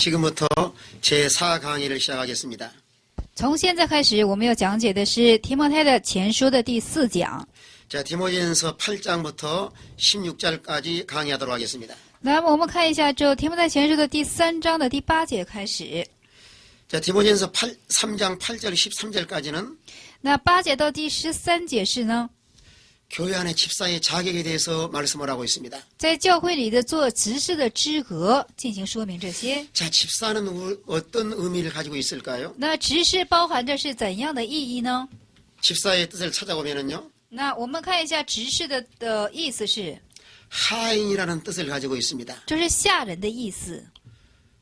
지금부터 제4강의를 시작하겠습니다. 从现在开始，我们要讲解的是提摩太的前书的第4讲。 자, 디모데전서 8장부터 16절까지 강의하도록 하겠습니다. 那么我们看一下，就提摩太前书的第3章的第8节开始。 자, 디모데전서 3장 8절 13절까지는 那8节到第13节是呢， 교회 안의 집사의 자격에 대해서 말씀을 하고 있습니다. 在教会里的做执事的资格进行说明这些。 자, 집사는 어떤 의미를 가지고 있을까요? 那执事包含着是怎样的意义呢？ 집사의 뜻을 찾아보면요. 那我们看一下执事的意思是， 하인이라는 뜻을 가지고 있습니다. 这是下人的意思。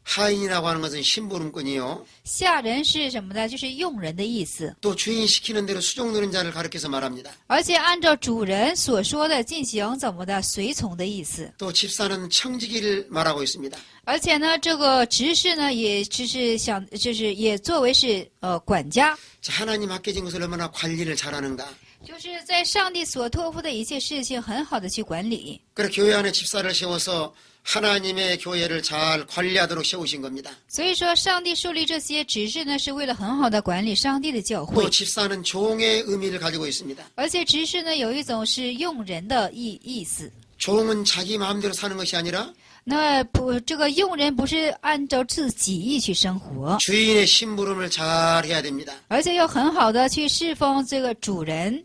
하인이라고 하는 것은 심부름꾼이요. 下人是什么呢？就是用人的意思， 또 주인 시키는 대로 수종 누는 자를 가리켜서 말합니다. 而且按照主人所说的进行怎么的随从的意思。 또 집사는 청지기를 말하고 있습니다. 而且呢，这个执事呢，也就是也作为是管家， 자, 하나님 맡겨진 것을 얼마나 관리를 잘하는가. 就是在上帝所托付的一切事情很好的去管理。 그래 교회 안에 집사를 세워서 하나님의 교회를 잘 관리하도록 세우신 겁니다. 所以说，上帝树立这些执事呢，是为了很好的管理上帝的教 또 会。 집사는 종의 의미를 가지고 있습니다. 而且执事呢，有一种是用人的意思。 종은 자기 마음대로 사는 것이 아니라 那不，这个用人不是按照自己意去生活， 주인의 심부름을 잘 해야 됩니다. 而且要很好的去侍奉这个主人。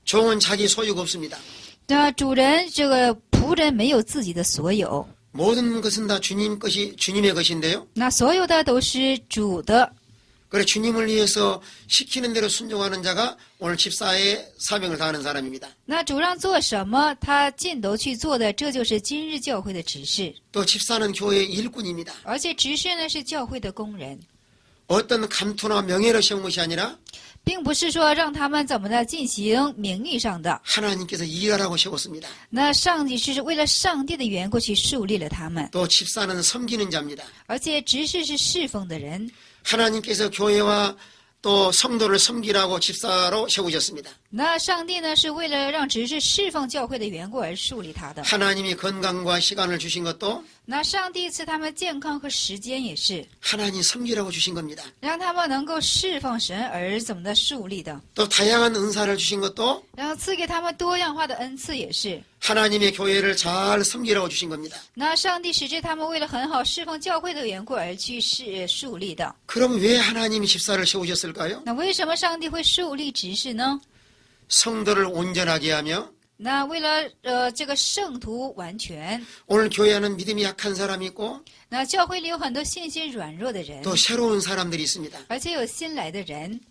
종은 자기 소유가 없습니다. 那主人这个仆人没有自己的所有， 모든 것은 다 주님의 것인데요. 那所有的都是主的。 그래 주님을 위해서 시키는 대로 순종하는 자가 오늘 집사의 사명을 다하는 사람입니다. 那主让做什么，他尽都去做的，这就是今日教会的指示。 또 집사는 교회의 일꾼입니다. 而且执事呢是教会的工人， 어떤 감투나 명예를 세운 것이 아니라 并不是说让他们怎么的进行名誉上的。 하나님께서 일하라고 세웠습니다. 那上帝是为了上帝的缘故去树立了他们， 또 집사는 섬기는 자입니다. 而且执事是侍奉的人。 하나님께서 교회와 또 성도를 섬기라고 집사로 세우셨습니다. 那上帝呢是为了让执事侍奉教会的缘故而树立他的。 하나님이 건강과 시간을 주신 것도 那上帝赐他们健康和时间，也是 하나님 섬기라고 주신 겁니다. 让他们能够侍奉神而怎么的树立的。 또 다양한 은사를 주신 것도 然后赐给他们多样化的恩赐，也是。 하나님의 교회를 잘 섬기라고 주신 겁니다. 那上帝使之他们为了很好侍奉教会的缘故而去树立的。 그럼 왜 하나님이 집사를 세우셨을까요? 那为什么上帝会树立执事呢？ 성도를 온전하게 하며 那为了这个圣徒完全， 오늘 교회 안은 믿음이 약한 사람이 있고 那教会里有很多信心软弱的人， 또 새로운 사람들이 있습니다. 而且有新来的人。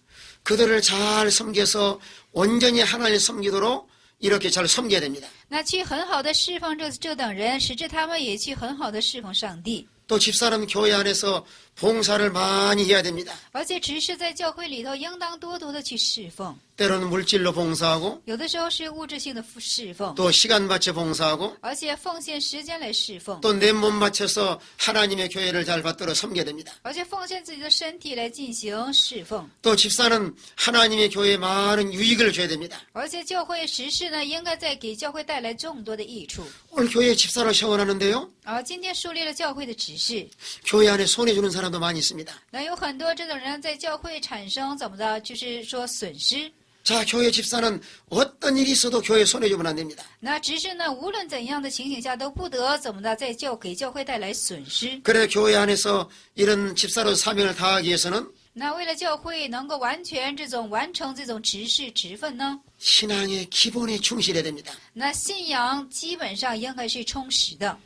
그들을 잘 섬겨서 온전히 하나님을 섬기도록 이렇게 잘 섬겨야 됩니다. 那去很好的侍奉这等人，使之他们也去很好的侍奉上帝。 또 집사람 교회 안에서 봉사를 많이 해야 됩니다. 而且执事在教会里头应当多的去侍奉， 때로는 물질로 봉사하고 有的时候是物质性的侍奉， 또 시간 바쳐 봉사하고 而且奉献时间来侍奉， 또 내 몸 바쳐서 하나님의 교회를 잘 받들어 섬겨야 됩니다. 而且奉献自己的身体来进行侍奉。 또 집사는 하나님의 교회에 많은 유익을 줘야 됩니다. 而且教会执事呢，应该在给教会带来众多的益处。 오늘 교회 집사를 세워놨는데요. 而今天树立了教会的指示， 교회 안에 손해주는 사람도 많이 있습니다. 那有很多这种人在教会产生怎么的，就是说损失。 자, 교회 집사는 어떤 일이 있어도 교회에 손해주면 안 됩니다. 那执事呢，无论怎样的情形下，都不得怎么的给教会带来损失。 그래 교회 안에서 이런 집사로 사명을 다하기 위해서는 那为了教会能够完成这种执事职分呢， 신앙의 기본에 충실해야 됩니다. 那信仰基本上应该是充实的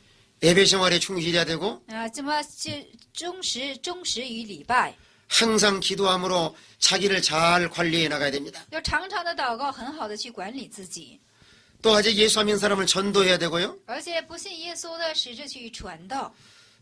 예배 생활에 충실해야 되고 啊，怎么就忠实于礼拜， 항상 기도함으로 자기를 잘 관리해 나가야 됩니다. 要常常的祷告，很好的去管理自己， 또 아직 예수 안 믿는 사람을 전도해야 되고요. 而且不信耶稣的使之去传道。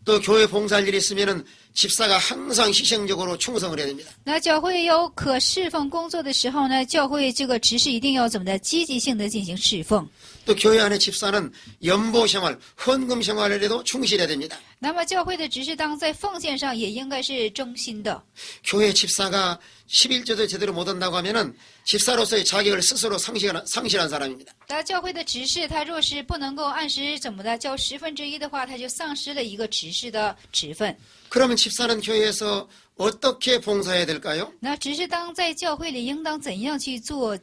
또 교회 봉사할 일이 있으면은 집사가 항상 희생적으로 충성을 해야 됩니다. 那教会有可侍奉工作的时候呢，教会这个执事一定要怎么的积极性的进行侍奉。 또 교회 안에 집사는 연보 생활, 헌금 생활에도 충실해야 됩니다. 那么教会的执事当在奉献上也应该是忠心的。 교회 집사가 11조도 제대로 못 한다고 하면은 집사로서의 자격을 스스로 상실한 사람입니다. 那教会的执事他若是不能够按时怎么的交1/10的话，他就丧失了一个执事的职分。 그러면 집사는 교회에서 어떻게 봉사해야 될까요? 那执事当在教会里应当怎样去做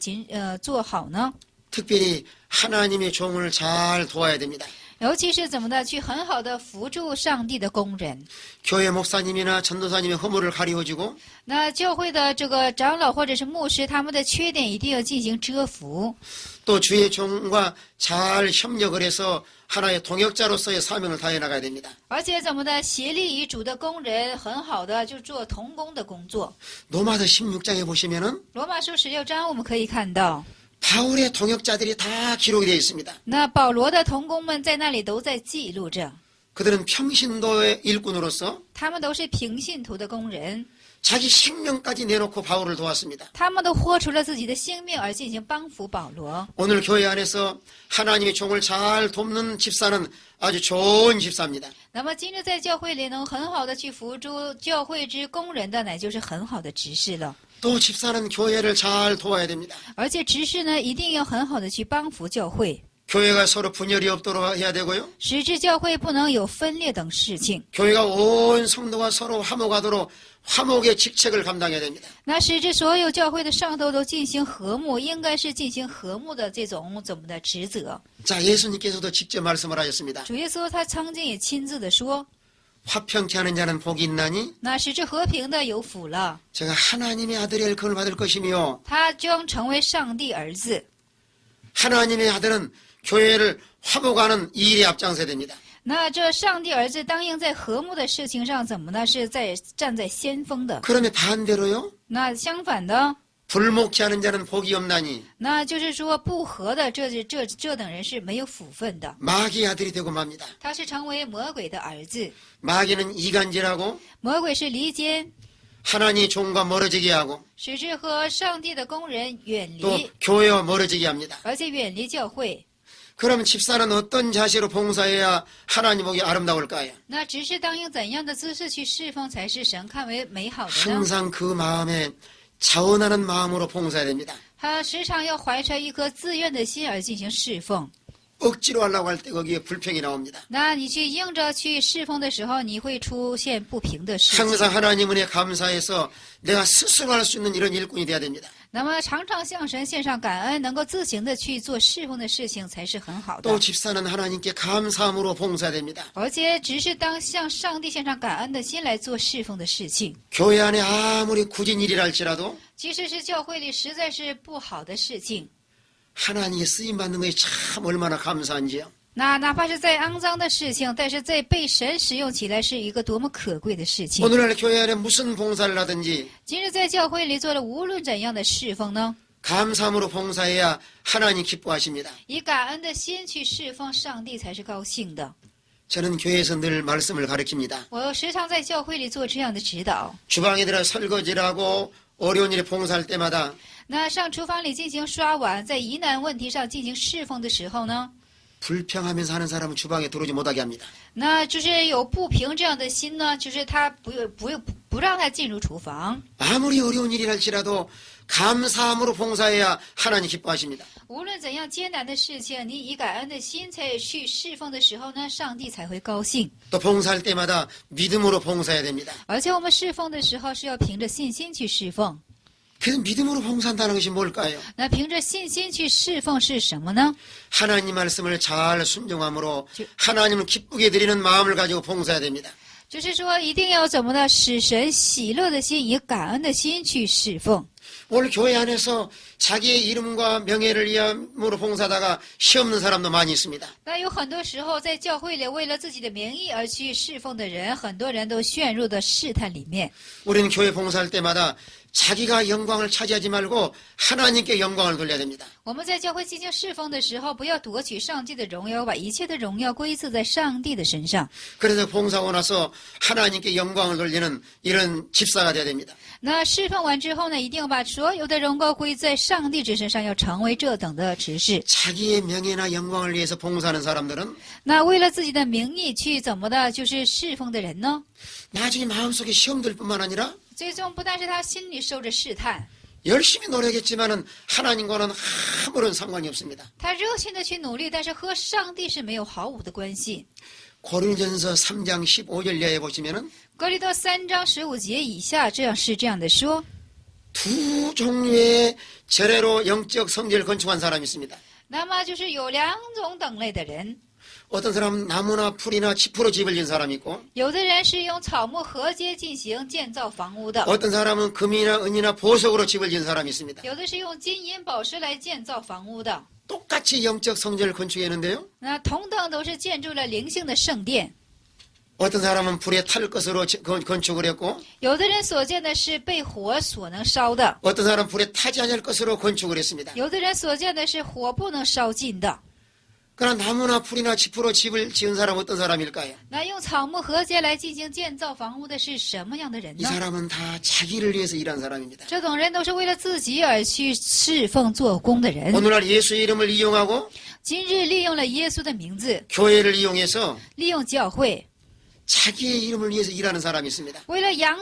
好呢？ 특별히 하나님의 종을 잘 도와야 됩니다. 尤其是怎么的去很好的扶助上帝的工人。 교회 목사님이나 전도사님의 허물을 가리워주고 那教会的这个长老或者是牧师，他们的缺点一定要进行遮伏。 또 주의 종과 잘 협력을 해서 하나의 동역자로서의 사명을 다해 나가야 됩니다. 而且怎么的协力与主的工人很好的就做同工的工作。 로마서 16장에 보시면은 罗马书16章我们可以看到， 바울의 동역자들이 다 기록이 되어 있습니다. 那保罗的同工们在那里都在记录着， 그들은 평신도의 일꾼으로서 他们都是平信徒的工人， 자기 생명까지 내놓고 바울을 도왔습니다. 他们都豁出了自己的性命而进行帮扶保罗。 오늘 교회 안에서 하나님의 종을 잘 돕는 집사는 아주 좋은 집사입니다. 那么今日在教会里能很好的去扶助教会之工人的，乃就是很好的执事了。 또 집사는 교회를 잘 도와야 됩니다. 而且执事呢，一定要很好的去帮扶教会， 교회가 서로 분열이 없도록 해야 되고요. 使之教会不能有分裂等事情。 교회가 온 성도가 서로 화목하도록 화목의 직책을 감당해야 됩니다. 那使之所有教会的上头都进行和睦，应该是进行和睦的这种怎么的职责。 자, 예수님께서도 직접 말씀을 하셨습니다. 主耶稣他曾经也亲自的说， 화평케 하는 자는 복이 있나니 那使之和平的有福了， 제가 하나님의 아들의 일컬을 받을 것이며 他将成为上帝儿子。 하나님의 아들은 교회를 화목하는 이 일에 앞장서야 됩니다. 那这上帝儿子当应在和睦的事情上怎么呢？是站在先锋的。 그러면 반대로요. 那相反的， 불목케 하는 자는 복이 없나니 那就是说不和的这等人是没有福分的， 마귀의 아들이 되고 맙니다. 他是成为魔鬼的儿子。 마귀는 이간질하고 魔鬼是离间， 하나님의 종과 멀어지게 하고 使之和上帝的工人远 또 离， 교회와 멀어지게 합니다. 而且远离教会。 그러면 집사는 어떤 자세로 봉사해야 하나님 보기 아름다울까요? 那执事当应怎样的姿势去侍奉才是神看为美好的呢？ 항상 그 마음에 자원하는 마음으로 봉사해야 됩니다. 他时常要怀揣一颗自愿的心而进行侍奉。 억지로 하려고 할 때 거기에 불평이 나옵니다. 那你去硬着去侍奉的时候，你会出现不平的事情。 항상 하나님 은혜 감사해서 내가 스스로 할 수 있는 이런 일꾼이 돼야 됩니다. 那么常常向神献上感恩，能够自行的去做侍奉的事情才是很好的 또 。 집사는 하나님께 감사함으로 봉사해야 됩니다. 而且只是当向上帝献上感恩的心来做侍奉的事情。 교회 안에 아무리 굳은 일이라 할지라도 即使是教会里实在是不好的事情， 하나님께 쓰임받는 것이 참 얼마나 감사한지요. 那哪怕是在肮脏的事情，但是在被神使用起来是一个多么可贵的事情。 오늘날 교회 안에 무슨 봉사를 하든지 今日在教会里做了无论怎样的侍奉呢， 감사함으로 봉사해야 하나님 기뻐하십니다. 以感恩的心去侍奉上帝才是高兴的。 저는 교회에서 늘 말씀을 가르칩니다. 我时常在教会里做这样的指导。 주방에 들어 설거지를 하고 어려운 일에 봉사할 때마다 那上厨房里进行刷碗，在疑难问题上进行侍奉的时候呢， 불평하면서 하는 사람은 주방에 들어오지 못하게 합니다. 那就是有不平这样的心呢，就是他不让他进入厨房。 아무리 어려운 일이 할지라도 감사함으로 봉사해야 하나님 기뻐하십니다. 无论怎样艰难的事情，你以感恩的心才去侍奉的时候呢，上帝才会高兴。 또 봉사할 때마다 믿음으로 봉사해야 됩니다. 而且我们侍奉的时候是要凭着信心去侍奉。 그래서 믿음으로 봉사한다는 것이 뭘까요? 那凭着信心去侍奉是什么呢？ 하나님 말씀을 잘 순종함으로 하나님을 기쁘게 드리는 마음을 가지고 봉사해야 됩니다. 就是说，一定要怎么呢？使神喜乐的心，以感恩的心去侍奉。 오늘 교회 안에서 자기의 이름과 명예를 위함으로 봉사하다가 시험는 사람도 많이 있습니다. 那有很多时候，在教会里为了自己的名义而去侍奉的人，很多人都陷入到试探里面。 우리는 교회 봉사할 때마다 자기가 영광을 차지하지 말고 하나님께 영광을 돌려야 됩니다. 我们在教会进行侍奉的时候，不要夺取上帝的荣耀，把一切的荣耀归赐在上帝的身上。 그래서 봉사하고 나서 하나님께 영광을 돌리는 이런 집사가 돼야 됩니다. 那侍奉完之后呢，一定要把所有的荣耀归在上帝之身上，要成为这等的执事。 자기의 명예나 영광을 위해서 봉사하는 사람들은 那为了自己的名义去怎么的，就是侍奉的人呢？ 나중에 마음속에 시험 들 뿐만 아니라 最终不但是他心里受着试探， 열심히 노력했지만은 하나님과는 아무런 상관이 없습니다. 他热心的去努力，但是和上帝是没有毫无的关系。 고린전서 3장 15절 이하에 보시면은 哥林多3章15节以下这样的说， 두 종류의 절례로 영적 성질을 건축한 사람이 있습니다. 那么就是有两种等类的人， 어떤 사람은 나무나 풀이나 짚으로 집을 지은 사람이 있고 有的人是用草木禾秸进行建造房屋的， 어떤 사람은 금이나 은이나 보석으로 집을 지은 사람이 있습니다. 有的是用金银宝石来建造房屋的。 똑같이 영적 성전을 건축했는데요. 那同等都是建筑了灵性的圣殿， 어떤 사람은 불에 탈 것으로 건축을 했고 有的人所建的是被火所能烧的， 어떤 사람은 불에 타지 않을 것으로 건축을 했습니다. 有的人所建的是火不能烧尽的。 그러나 나무나 풀이나 짚으로 집을 지은 사람은 어떤 사람일까요? 那用草木禾秸来进行建造房屋的是什么样的人 이 呢？ 사람은 다 자기를 위해서 일한 사람입니다. 这种人都是为了自己而去侍奉做工的人。 오늘날 예수의 이름을 이용하고 今日利用了耶稣的名字， 교회를 이용해서 利用教会， 자기의 이름을 위해서 일하는 사람이 있습니다. 为了扬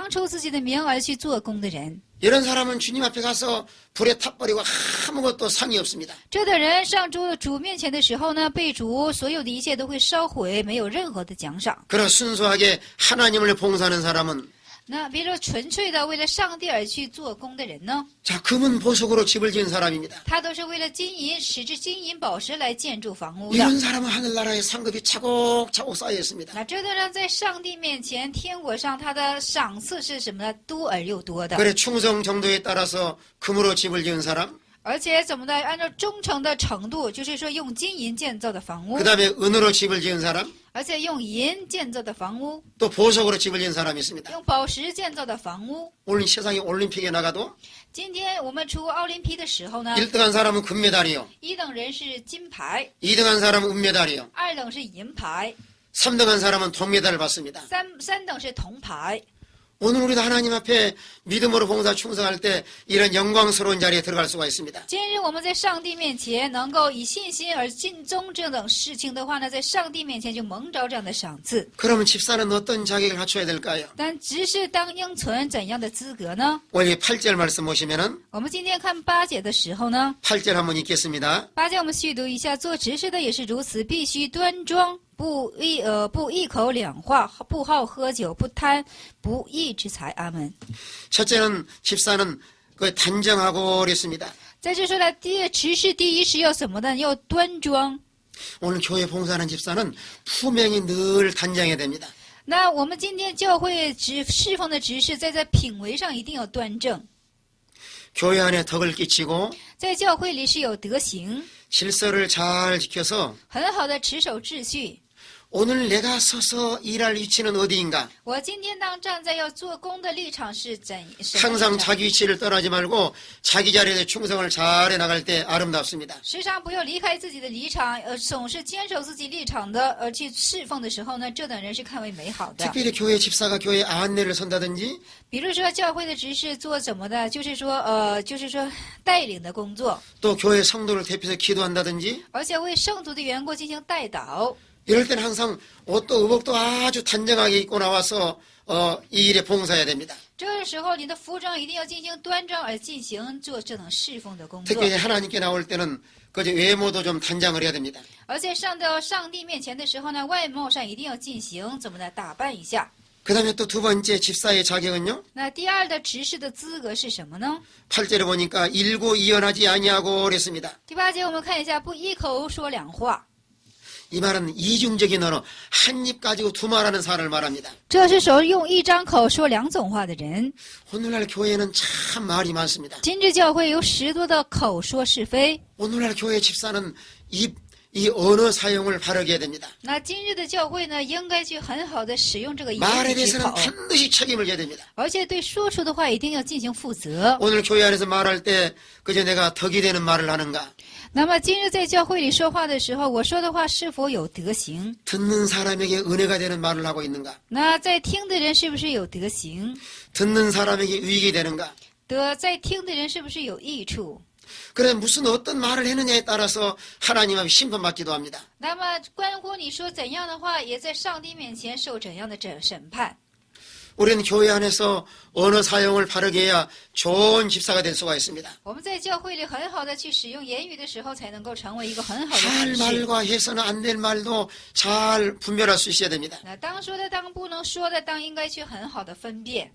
出自己的名而去做工的人。 이런 사람은 주님 앞에 가서 불에 타버리고 아무것도 상이 없습니다. 这等人上主面前的时候呢，被主所有的一切都会烧毁，没有任何的奖赏。 그러나 순수하게 하나님을 봉사하는 사람은 那比如说纯粹的为了上帝而去做工的人呢， 자 금은 보석으로 집을 지은 사람입니다. 他都是为了金银，使之金银宝石来建筑房屋的。 이런 사람은 하늘나라의 상급이 차곡차곡 쌓여 있습니다. 那这个人在上帝面前，天国上他的赏赐是什么呢？多而又多的。 그래 충성 정도에 따라서 금으로 집을 지은 사람 而且怎么的？按照忠诚的程度，就是说用金银建造的房屋， 그 다음에 은으로 집을 지은 사람 而且用银建造的房屋， 또 보석으로 집을 지은 사람이 있습니다. 用宝石建造的房屋。 오늘 세상에 올림픽에 나가도 今天我们出奥林匹的时候呢， 1등한 사람은 금메달이요 一等人是金牌， 2등한 사람은 은메달이요 二等是银牌， 3등한 사람은 동메달을 받습니다. 三等是铜牌。 오늘 우리도 하나님 앞에 믿음으로 봉사 충성할 때 이런 영광스러운 자리에 들어갈 수가 있습니다. 今日我们在上帝面前能够以信心而尽忠这等事情的话呢，在上帝面前就蒙着这样的赏赐。 그러면 집사는 어떤 자격을 갖춰야 될까요? 但执事当应存怎样的资格呢？ 오늘 8절 말씀 보시면은 我们今天看8节的时候呢， 8절 한번 읽겠습니다. 8节我们续读一下，做执事的也是如此，必须端庄，不一口两话，不好喝酒，不贪不义之财。阿门。 첫째는 집사는 그 단정하고 그랬습니다. 在这说的执事第一是要什么呢？要端庄。 오늘 교회 봉사하는 집사는 품행이 늘 단정해야 됩니다. 那我们今天教会侍奉的执事，在品为上一定要端正， 교회 안에 덕을 끼치고 在教会里是有德行， 질서를 잘 지켜서 很好的持守秩序。 오늘 내가 서서 일할 위치는 어디인가? 我今天当站在要做工的立场是什么立 항상 场？ 자기 위치를 떠나지 말고 자기 자리에 충성을 잘해 나갈 때 아름답습니다. 时常不要离开自己的立场，总是坚守自己立场的，而去侍奉的时候呢，这等人是看为美好的。 특별히 교회 집사가 교회 안내를 선다든지 比如说教会的执事做怎么的，就是说带领的工作， 또 교회 성도를 대표해서 기도한다든지 而且为圣徒的缘故进行代祷。 이럴 때는 항상 옷도 의복도 아주 단정하게 입고 나와서 이 일에 봉사해야 됩니다. 这个时候，你的服装一定要进行端正而进行做这等侍奉的工作。 특히 하나님께 나올 때는 그 외모도 좀 단장을 해야 됩니다. 而且上到上帝面前的时候呢，外貌上一定要进行怎么的打扮一下。 그 다음에 또 두 번째 집사의 자격은요. 那第二的执事的资格是什么呢？ 8절에 보니까 일고이연하지 아니하고 그랬습니다. 第8节我们看一下，不一口说两话。 이 말은 이중적인 언어, 한 입 가지고 두 말하는 사람을 말합니다. 这是手用一张口说两种话的人。 오늘날 교회는 참 말이 많습니다. 今日教会有10多的口说是非。 오늘날 교회 집사는 입 이 언어 사용을 바르게 해야 됩니다. 那今日的教会呢，应该去很好的使用这个言 말에 语之 대해서는 口， 반드시 책임을 져야 됩니다. 而且对说出的话一定要进行负责。 오늘 교회 안에서 말할 때 그저 내가 덕이 되는 말을 하는가? 那么今日在教会里说话的时候，我说的话是否有德行？ 듣는 사람에게 은혜가 되는 말을 하고 있는가? 那在听的人是不是有德行？ 듣는 사람에게 유익이 되는가? 在听的人是不是有益处？ 그래 무슨 어떤 말을 했느냐에 따라서 하나님 앞에 심판받기도 합니다. 那么关乎你说怎样的话，也在上帝面前受怎样的审判。 우리는 교회 안에서 언어 사용을 바르게 해야 좋은 집사가 될 수가 있습니다. 我们在教会里很好的去使用言语的时候，才能够成为一个很好的 할 执事。 말과 해서는 안 될 말도 잘 분별할 수 있어야 됩니다. 那当说的，当不能说的，当应该去很好的分辨。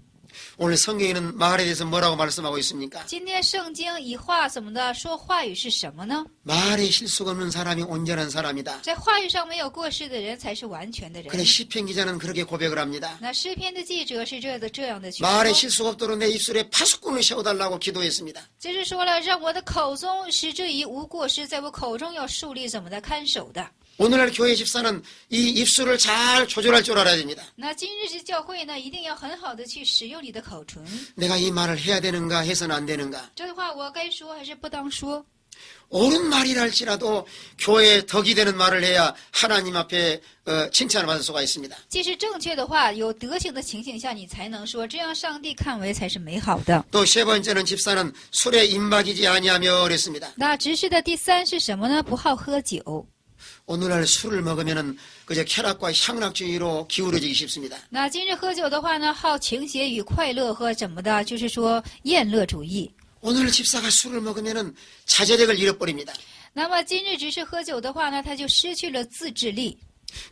오늘 성경에는 말에 대해서 뭐라고 말씀하고 있습니까? 今天圣经以话怎么的说话语是什么呢？ 말에 실수가 없는 사람이 온전한 사람이다. 在话语上没有过失的人才是完全的人。 그래 시편 기자는 그렇게 고백을 합니다. 那诗篇的记者是这样的去 말에 说， 실수가 없도록 내 입술에 파수꾼을 세워달라고 기도했습니다. 就是说了，让我的口中使之以无过失，在我口中要树立怎么的看守的。 오늘날 교회 집사는 이 입술을 잘 조절할 줄 알아야 됩니다. 那今日之教会呢，一定要很好的去使用你的口唇。 내가 이 말을 해야 되는가 해서는 안 되는가. 这句话我该说还是不当说？ 옳은 말이랄지라도 교회에 덕이 되는 말을 해야 하나님 앞에 칭찬을 받을 수가 있습니다. 即使正确的话，有德行的情形下，你才能说，这样上帝看为才是美好的。 또 세 번째는 집사는 술에 입막이지 아니하며 그랬습니다. 那执事的第三是什么呢？不好喝酒。 오늘날 술을 먹으면은 그저 쾌락과 향락주의로 기울어지기 쉽습니다. 那今日喝酒的话呢，好情邪与快乐和怎么的，就是说厌乐主义。 오늘 집사가 술을 먹으면은 자제력을 잃어버립니다. 那么今日只是喝酒的话呢，他就失去了自制力。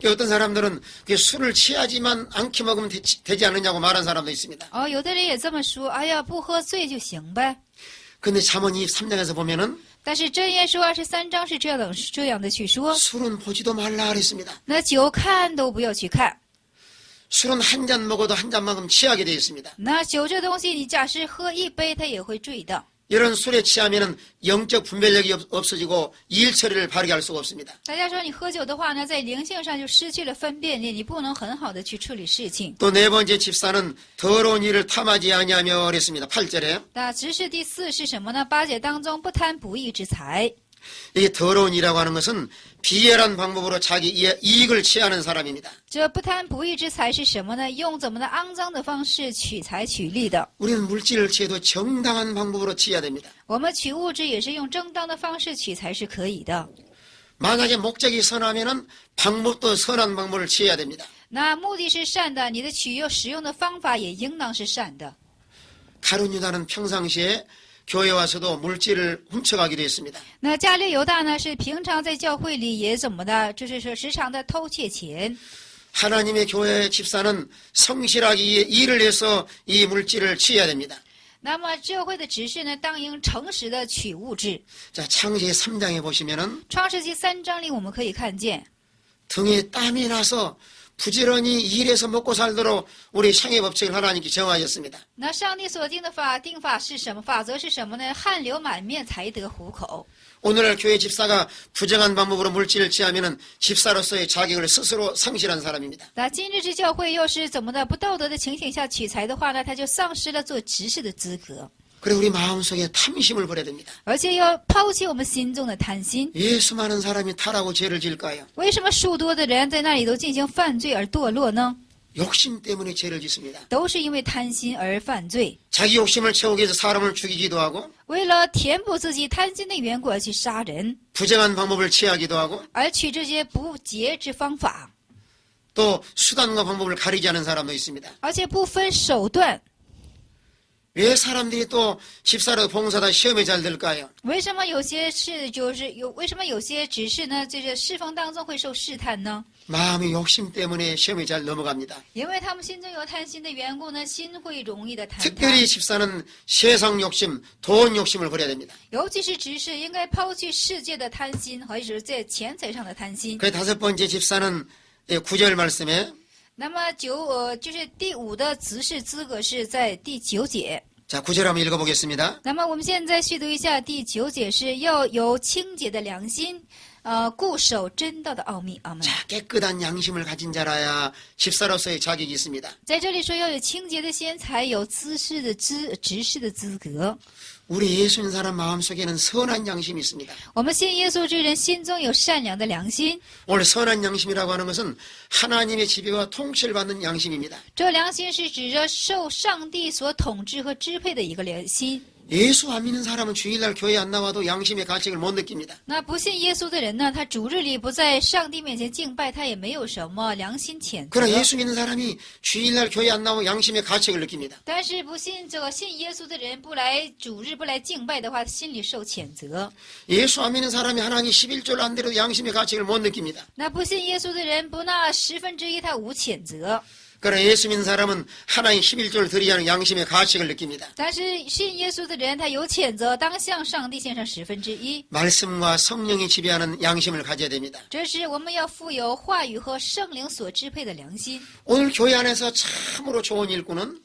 어떤 사람들은 술을 취하지만 않게 먹으면 되지 않느냐고 말하는 사람도 있습니다. 哦，有的人也这么说，哎呀，不喝醉就行呗。 근데 잠언 23장에서 보면은 但是箴言书23章是这样的去说， 술은 보지도 말라 그랬습니다. 那酒看都不要去看。 술은 한 잔 먹어도 한 잔만큼 취하게 되어 있습니다. 那酒这东西，你假使喝一杯，它也会醉的。 이런 술에 취하면은 영적 분별력이 없어지고 일 처리를 바르게 할 수가 없습니다. 大家说你喝酒的话呢，在灵性上就失去了分辨力，你不能很好的去处理事情。 또 네 번째 집사는 더러운 일을 탐하지 아니하며 그랬습니다. 8절에 那执事第四是什么呢？8节当中不贪不义之财。 이게 더러운 일이라고 하는 것은 비열한 방법으로 자기 이익을 취하는 사람입니다. 这不贪不义之财是什么呢？用怎么的肮脏的方式取财取利的。 우리는 물질을 취해도 정당한 방법으로 취해야 됩니다. 我们取物质也是用正当的方式取财是可以的。 만약에 목적이 선하면은 방법도 선한 방법을 취해야 됩니다. 那目的是善的，你的使用的方法也应当是善的。 가룟 유다는 평상시에 교회 와서도 물질을 훔쳐가기도 했습니다. 那加略犹大呢，是平常在教会里也怎么的，就是说时常的偷窃钱。 하나님의 교회 집사는 성실하게 일을 해서 이 물질을 취해야 됩니다. 那么教会的执事呢，当应诚实的取物质。 자, 창세기 3장에 보시면은 创世纪3章里我们可以看见， 등에 땀이 나서 부지런히 일해서 먹고 살도록 우리 상해 법칙을 하나님께 정하셨습니다. 那上帝所定的定法是什么？法则是什么呢？汗流满面才得糊口。 오늘날 교회 집사가 부정한 방법으로 물질을 취하면은 집사로서의 자격을 스스로 상실한 사람입니다. 那今日之教会又是怎么的不道德的情形下取财的话呢，他就丧失了做执事的资格， 그리고 우리 마음속에 탐심을 버려야 됩니다. 而且要抛弃我们心中的贪心。 왜 수많은 사람이 타라고 죄를 질까요? 为什么数多的人在那里都进行犯罪而堕落呢？ 욕심 때문에 죄를 짓습니다. 都是因为贪心而犯罪， 자기 욕심을 채우기 위해서 사람을 죽이기도 하고 为了填补自己贪心的缘故而去杀人， 부정한 방법을 취하기도 하고 而取这些不洁之方法， 또 수단과 방법을 가리지 않은 사람도 있습니다. 而且不分手段。 왜 사람들이 또 집사로 봉사다 시험에 잘 들까요? 为什么有些为什么有些执事呢？这个侍奉当中会受试探呢？ 마음의 욕심 때문에 시험에 잘 넘어갑니다. 因为他们心中有贪心的缘故呢，心会容易的贪 특별히 贪。 집사는 세상 욕심, 돈 욕심을 버려야 됩니다. 尤其是执事，应该抛弃世界的贪心，或者是在钱财上的贪心。 그 다섯 번째 집사는 9절 말씀에 那么就是第5的执事资格是在第9节。 자, 9절 한번 읽어보겠습니다. 那么我们现在续读一下第9节，是要有清洁的良心，固守真道的奥秘。阿门。 자, 깨끗한 양심을 가진 자라야 집사로서의 자격이 있습니다. 在这里说要有清洁的心，才有执事的资格。 우리 예수 믿는 사람 마음속에는 선한 양심이 있습니다. 我们信耶稣之人心中有善良的良心， 오늘 선한 양심이라고 하는 것은 하나님의 지배와 통치를 받는 양심입니다. 这良心是指着受上帝所统治和支配的一个良心。 예수 안 믿는 사람은 주일날 교회 안 나와도 양심의 가책을 못 느낍니다. 那不信耶稣的人呢？他主日里不在上帝面前敬拜，他也没有什么良心谴责。 그러나 예수 믿는 사람이 주일날 교회 안 나오면 양심의 가책을 느낍니다. 但是不信信耶稣的人不来主日不来敬拜的话，心里受谴责。 예수 안 믿는 사람이 하나님 11조를 안 드려도 양심의 가책을 못 느낍니다. 那不信耶稣的人不纳1/10，他无谴责。 그러나 예수 믿는 사람은 하나님 11조를 드려야 하는 양심의 가책을 느낍니다. 但是信耶稣的人，他有谴责，当向上帝献上1/10。 말씀과 성령이 지배하는 양심을 가져야 됩니다. 这是我们要富有话语和圣灵所支配的良心。 오늘 교회 안에서 참으로 좋은 일꾼은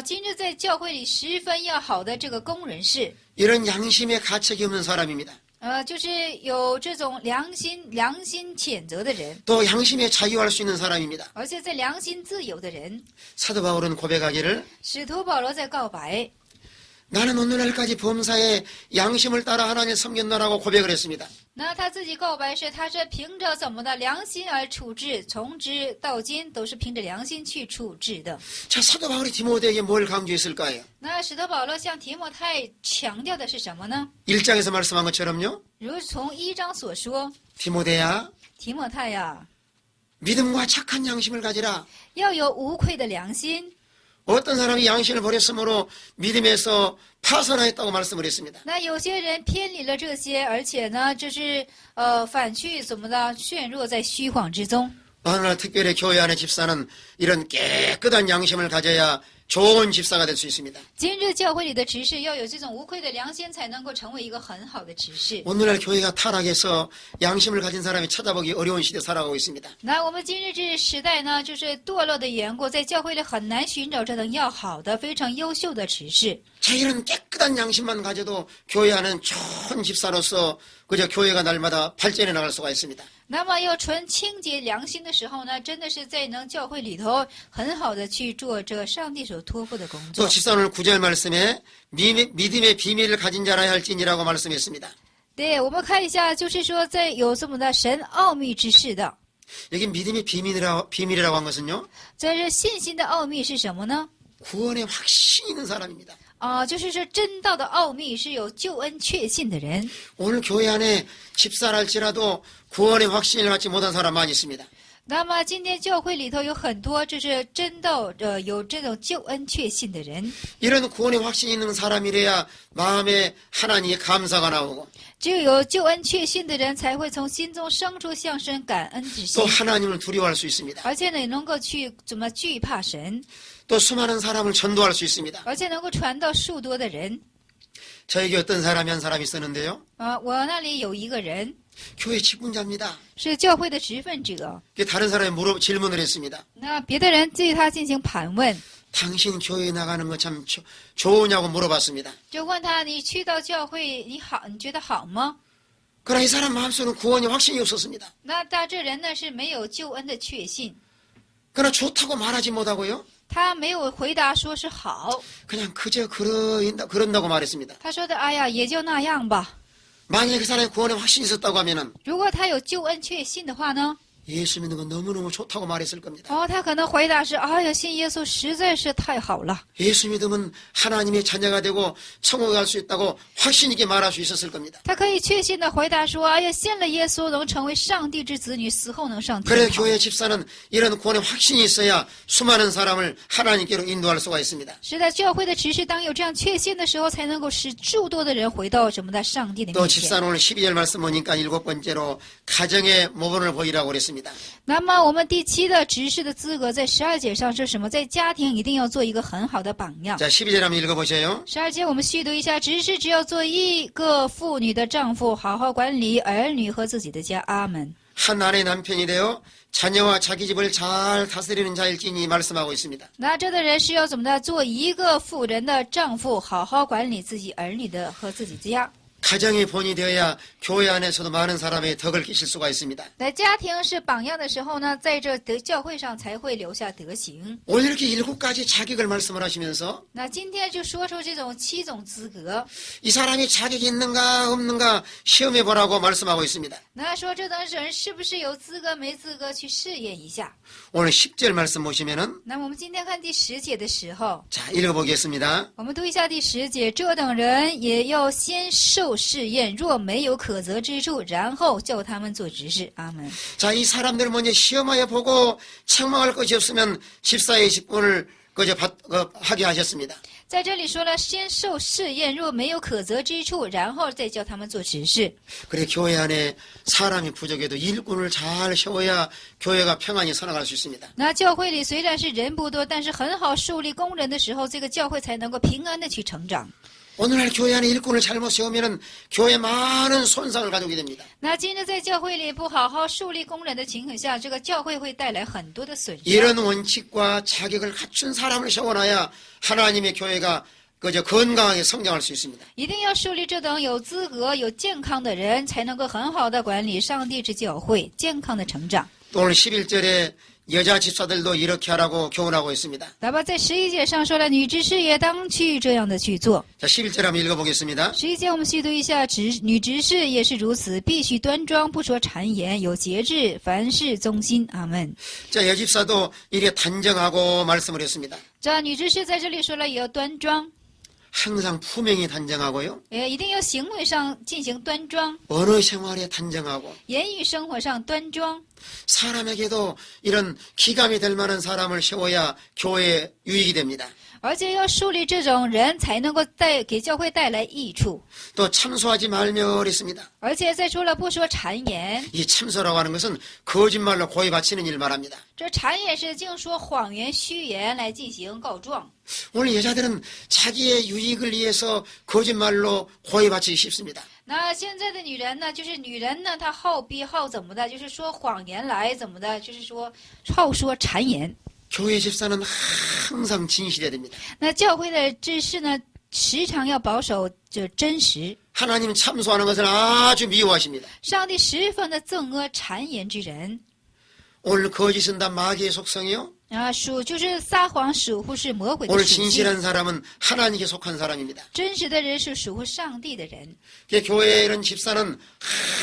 今日在教会里十分要好的这个工人是， 이런 양심의 가책이 없는 사람입니다. 就是有这种良心谴责的人， 또 양심에 자유할 수 있는 사람입니다. 而且在良心自由的人。 사도 바울은 고백하기를 使徒保罗在告白， 나는 오늘날까지 범사에 양심을 따라 하나님을 섬겼노라고 고백을 했습니다. 那他自己告白是，他是凭着怎么的良心而处置，从之到今都是凭着良心去处置的。 자, 사도 바울이 디모데에게 뭘 강조했을까요? 那使徒保罗向提摩太强调的是什么呢？ 1장에서 말씀한 것처럼요. 如从1章所说， 디모데야, 提摩太呀， 믿음과 착한 양심을 가지라. 要有无愧的良心。 어떤 사람이 양심을 버렸으므로 믿음에서 파선하였다고 말씀을 했습니다. 那有些人偏离了这些，而且呢，就是反去怎么的陷入在虚晃之中。 오늘 특별히 교회 안의 집사는 이런 깨끗한 양심을 가져야 좋은 집사가 될 수 있습니다. 今日教会里的执事要有这种无愧的良心，才能够成为一个很好的执事。 오늘날 교회가 타락해서 양심을 가진 사람이 찾아보기 어려운 시대 살아가고 있습니다. 那我们今日这时代呢，就是堕落的缘故，在教会里很难寻找这等要好的、非常优秀的执事。 자, 이런 깨끗한 양심만 가져도 교회 안은 좋은 집사로서 그저 교회가 날마다 발전해 나갈 수가 있습니다. 那么要纯清洁良心的时候呢，真的是在能教会里头很好的去做这上帝所托付的工 또 作。 집사 오늘 9절 말씀에 믿음의 비밀을 가진 자라야 할지니라고 말씀했습니다. 对，我们看一下，就是说在有这么的神奥秘之事的， 여기 믿음의 비밀이라고 한 것은요. 在这信心的奥秘是什么呢？ 구원의 확신이 있는 사람입니다. 就是说真道的奥秘是有救恩确信的人。 오늘 교회 안에 집사랄지라도 구원의 확신을 갖지 못한 사람 많이 있습니다. 那么今天教会里头有很多就是真道有这种救恩确信的人， 이런 구원의 확신이 있는 사람이래야 마음에 하나님의 감사가 나오고 只有救恩确信的人才会从心中生出向神感恩之心 또 ， 하나님을 두려워할 수 있습니다. 而且呢能够去怎么惧怕神， 또 수많은 사람을 전도할 수 있습니다. 而且能够传到数多的人。 저에게 어떤 사람이 한 사람이 있었는데요. 我那里有一个人 교회 직분자입니다. 是教会的职分者， 다른 사람이 질문을 했습니다. 那别的人对他进行盘问， 당신 교회 나가는 거 참 좋으냐고 물어봤습니다. 就问他你去到教会你好，你觉得好吗？ 그러나 이 사람 마음속에는 구원의 확신이 없었습니다. 那他这人呢是没有救恩的确信， 그러나 좋다고 말하지 못하고요. 他没有回答说是好， 그냥 그저 그런다고 말했습니다. 他说的哎呀也就那样吧。 만약에 그 사람이 구원의 확신이 있었다고 하면은 如果他有救恩确信的话呢？ 예수 믿는 건 너무너무 좋다고 말했을 겁니다. 他可能回答是：哎呀，信耶稣实在是太好了。 예수 믿으면 하나님의 자녀가 되고 천국에 갈 수 있다고 확신 있게 말할 수 있었을 겁니다. 他可以确信的回答说：哎呀，信了耶稣能成为上帝之子女，死后能上 그래 天堂。 교회 집사는 이런 구원의 확신이 있어야 수많은 사람을 하나님께로 인도할 수가 있습니다. 是的，教会的执事当有这样确信的时候，才能够使诸多的人回到什么的上帝的 또 面前。 집사는 오늘 12절 말씀 보니까 7번째로 가정의 모범을 보이라고 그랬습니다. 那么我们第7的执事的资格在12节上是什么？在家庭一定要做一个很好的榜样。 자 12절 한번 읽어보세요. 12节我们续读一下：执事只要做一个妇女的丈夫，好好管理儿女和自己的家。阿门。 한 아내의 남편이 되어 자녀와 자기 집을 잘 다스리는 자일지니 말씀하고 있습니다. 那这的人是要怎么的？做一个妇人的丈夫，好好管理自己儿女的和自己家。 가정의 본이 되어야 교회 안에서도 많은 사람의 덕을 끼칠 수가 있습니다. 在家庭是榜样的时候呢，在这教会上才会留下德行。 오늘 이렇게 7가지 자격을 말씀을 하시면서 那今天就说出这种7种资格， 이 사람이 자격이 있는가 없는가 시험해 보라고 말씀하고 있습니다. 那说这等人是不是有资格没资格去试验一下。 오늘 10절 말씀 보시면은 那么我们今天看第10节的时候， 자, 읽어보겠습니다. 我们读一下第10节，这等人也要先受试验，若没有可责之处，然后叫他们做执事。阿门。 자, 이 사람들을 먼저 시험하여 보고 책망할 것이 없으면 집사의 직분을 하게 하셨습니다. 在这里说了，先受试验，若没有可责之处，然后再叫他们做执事。 그래 교회 안에 사람이 부족해도 일꾼을 잘 세워야 교회가 평안히 살아갈 수 있습니다. 那教会里虽然是人不多，但是很好树立工人的时候，这个教会才能够平安的去成长。 오늘날 교회 안에 일꾼을 잘못 세우면 교회에 많은 손상을 가져오게 됩니다. 那今日在教会里不好好树立工人的情况下，这个教会会带来很多的损失。 이런 원칙과 자격을 갖춘 사람을 세워놔야 하나님의 교회가 건강하게 성장할 수 있습니다. 一定要树立这等有资格、有健康的人，才能够很好的管理上帝之教会，健康的成长。 또 오늘 11절에 여자 집사들도 이렇게 하라고 교훈하고 있습니다. 那么在11节上说了，女执事也当去这样的去做。 자, 11절 한번 읽어보겠습니다. 11节我们细读一下，女执事也是如此，必须端庄，不说谗言，有节制，凡事忠心。阿门。 자, 여집사도 이래 단정하고 말씀을 했습니다. 这女执事在这里说了，也要端庄， 항상 품행이 단정하고요. 也一定要行为上进行端庄， 언어 생활에 단정하고 言语生活上端庄。 사람에게도 이런 기감이 될 만한 사람을 세워야 교회에 유익이 됩니다. 而且要树立这种人，才能够给教会带来益处。 또 참소하지 말며 그랬습니다. 而且再说了，不说谗言。 이 참소라고 하는 것은 거짓말로 고의 바치는 일 말합니다. 这谗言是净说谎言、虚言来进行告状。 오늘 여자들은 자기의 유익을 위해서 거짓말로 고의 바치기 쉽습니다. 那现在的女人呢，就是女人呢，她好逼好怎么的，就是说谎言来怎么的，就是说好说谗言。 교회 집사는 항상 진실해야 됩니다. 那教会的知识呢，时常要保守这真实。 하나님 참소하는 것을 아주 미워하십니다. 上帝十分的憎恶谗言之人。 오늘 거짓은 다 마귀의 속성이요. 啊，就是撒谎属乎是魔鬼的 오늘 属性。 진실한 사람은 하나님께 속한 사람입니다. 真实的人是属乎上帝的人。 교회에 이런 집사는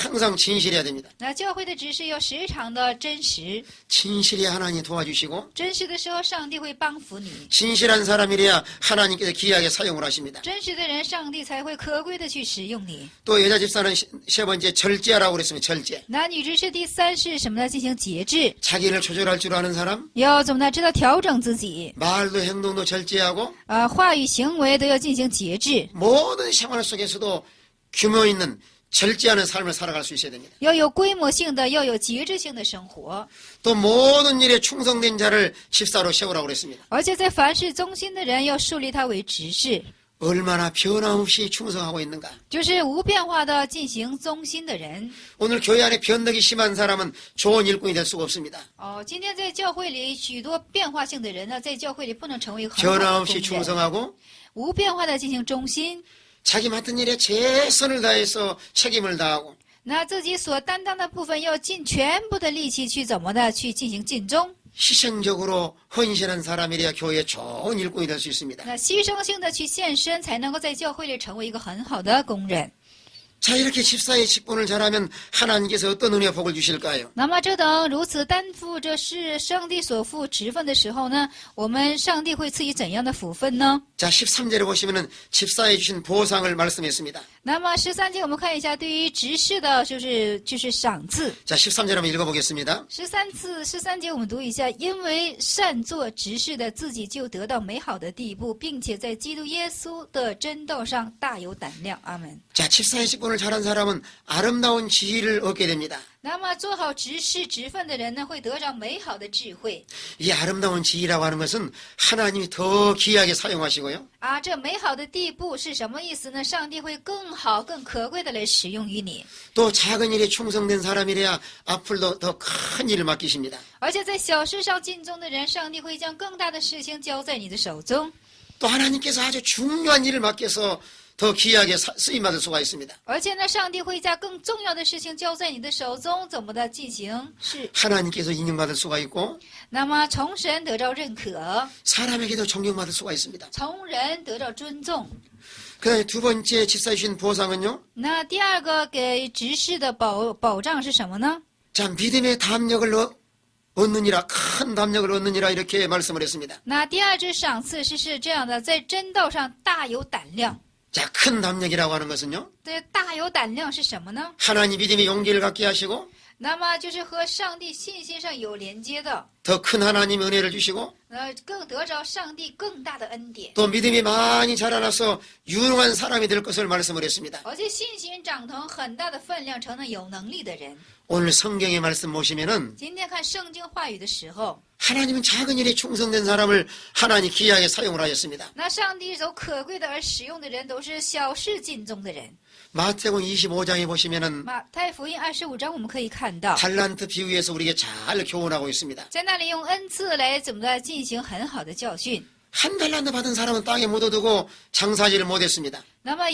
항상 진실해야 됩니다. 那教会的执事要时常的真实， 진실이 하나님 도와주시고 真实的时候，上帝会帮扶你。 진실한 사람이래야 하나님께서 귀하게 사용을 하십니다. 真实的人，上帝才会可贵的去使用你。 또 여자 집사는 세 번째 절제하라고 그랬습니다. 절제. 那女执事第3是什么呢？进行节制， 자기를 조절할 줄 아는 사람, 要怎么呢？知道调整自己， 말도 행동도 절제하고 话语行为都要进行节制， 모든 생활 속에서도 규모 있는 절제하는 삶을 살아갈 수 있어야 됩니다. 要有规模性的，要有节制性的生活。 또 모든 일에 충성된 자를 집사로 세우라고 그랬습니다. 而且在凡事忠心的人，要树立他为执事， 얼마나 변함없이 충성하고 있는가. 就是无变化的进行忠心的人。 오늘 교회 안에 변덕이 심한 사람은 좋은 일꾼이 될 수가 없습니다. 今天在教会里许多变化性的人呢，在教会里不能成为很好的 변함없이 工人， 충성하고 无变化的进行忠心。 자기 맡은 일에 최선을 다해서 책임을 다하고 那自己所担当的部分，要尽全部的力气去怎么的去进行尽忠。 희생적으로 헌신한 사람이래야 교회에 좋은 일꾼이 될 수 있습니다. 那牺牲性的去献身，才能够在教会里成为一个很好的工人。 자, 이렇게 집사의 직분을 잘하면 하나님께서 어떤 은혜와 복을 주실까요? 那么这等如此担负着是上帝所负职分的时候呢，我们上帝会赐予怎样的福分呢？ 자, 13절에 보시면은 집사에 주신 보상을 말씀했습니다. 那么13节我们看一下，对于执事的就是赏赐。 자, 13절 한번 읽어보겠습니다. 13节我们读一下，因为善做执事的自己就得到美好的地步，并且在基督耶稣的真道上大有胆量。阿门。 자, 집사의 직분을 잘한 사람은 아름다운 지혜를 얻게 됩니다. 那么做好执事职分的人呢，会得着美好的智慧。 이 아름다운 지혜라고 하는 것은 하나님이 더 귀하게 사용하시고요. 这美好的地步是什么意思呢？上帝会更好、更可贵的来使用于你。 또 작은 일에 충성된 사람이래야 앞으로도 더 큰 일을 맡기십니다. 而且在小事上尽忠的人，上帝会将更大的事情交在你的手中。 또 하나님께서 아주 중요한 일을 맡겨서 더 귀하게 쓰임받을 수가 있습니다. 而且呢，上帝会将更重要的事情交在你的手中，怎么的进行是？ 하나님께서 인용받을 수가 있고 那么从神得到认可， 사람에게도 존경받을 수가 있습니다. 从人得到尊重。 그다음에 두 번째 집사에 주신 보상은요. 那第二个给执事的保障是什么呢？ 자, 믿음의 담력을 얻느니라, 큰 담력을 얻느니라 이렇게 말씀을 했습니다. 那第二只赏赐是这样的，在真道上大有胆量。 자, 큰 담력이라고 하는 것은요. 这大有胆量是什么呢？ 하나님 믿음의 용기를 갖게 하시고 那么就是和上帝信心上有连接的， 더 큰 하나님 은혜를 주시고 更得着上帝更大的恩典， 또 믿음이 많이 자라나서 유능한 사람이 될 것을 말씀을 했습니다. 而且信心长成很大的分量，成了有能力的人。 오늘 성경의 말씀 보시면은 今天看圣经话语的时候， 하나님은 작은 일에 충성된 사람을 하나님 귀하게 사용을 하셨습니다. 那上帝走可贵的而使用的人都是小事尽忠的人。 마태복음 25장에 보시면은 马太福音25章我们可以看到， 달란트 비유에서 우리에게 잘 교훈하고 있습니다. 在那里用恩赐来怎么的进行很好的教训。 한 달란트 받은 사람은 땅에 묻어두고 장사지를 못했습니다. 那么